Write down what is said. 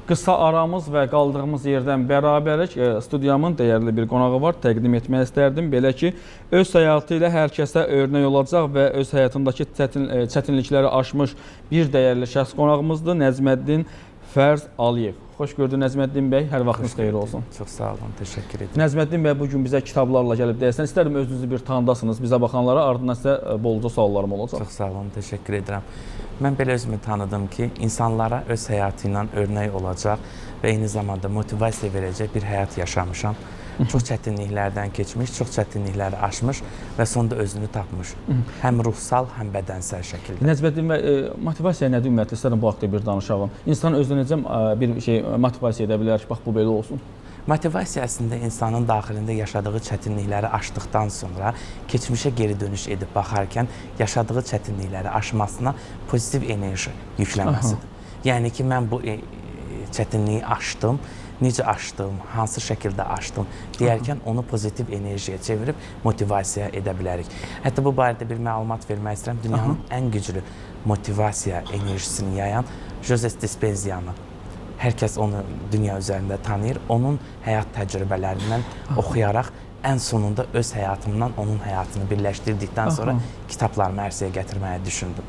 Qısa aramız və qaldığımız yerdən bərabərik. Studiyamın dəyərli bir qonağı var, təqdim etmək istərdim. Belə ki, öz həyatı ilə hər kəsə örnək olacaq və öz həyatındakı çətinlikləri aşmış bir dəyərli şəxs qonağımızdır. Nəzməddin Fərz Aliyev. Xoş gördük Nəzməddin bəy, hər vaxtınız xeyir olsun. Çox sağ olun, təşəkkür edirəm. Nəzməddin bəy bugün bizə kitablarla gəlib deyəsən. İstərdim özünüzü bir tanıdasınız bizə baxanlara, ardından sizə bolca suallarım olacaq. Çox sağ olun, təşəkkür edirəm. Mən belə özümü tanıdım ki, insanlara öz həyatı ilə örnək olacaq və eyni zamanda motivasiya verəcək bir həyat yaşamışam. Çox çətinliklərdən keçmiş, çox çətinlikləri aşmış və sonunda özünü tapmış. Həm ruhsal, həm bədənsəl şəkildə. Nəzməddin bəy, motivasiya nədir ümumiyyətlə? İstərdim bu haqda bir danışalım. İnsan özünə necə bir şey motivasiya edə bilər ki, bax bu belə olsun? Motivasiya əslində insanın daxilində yaşadığı çətinlikləri aşdıqdan sonra keçmişə geri dönüş edib baxarkən yaşadığı çətinlikləri aşmasına pozitiv enerji yükləməsidir. Yəni ki, mən bu çətinliyi aşdım, necə aşdım, hansı şəkildə aşdım deyərkən onu pozitiv enerjiyə çevirib motivasiya edə bilərik. Hətta bu barədə bir məlumat vermək istəyirəm. Dünyanın ən güclü motivasiya enerjisini yayan Joseph Dispenzia'nı hər kəs onu dünya üzərində tanıyır. Onun həyat təcrübələrindən oxuyaraq ən sonunda öz həyatımdan onun həyatını birləşdirdikdən sonra kitablarımı ərsəyə gətirməyə düşündüm.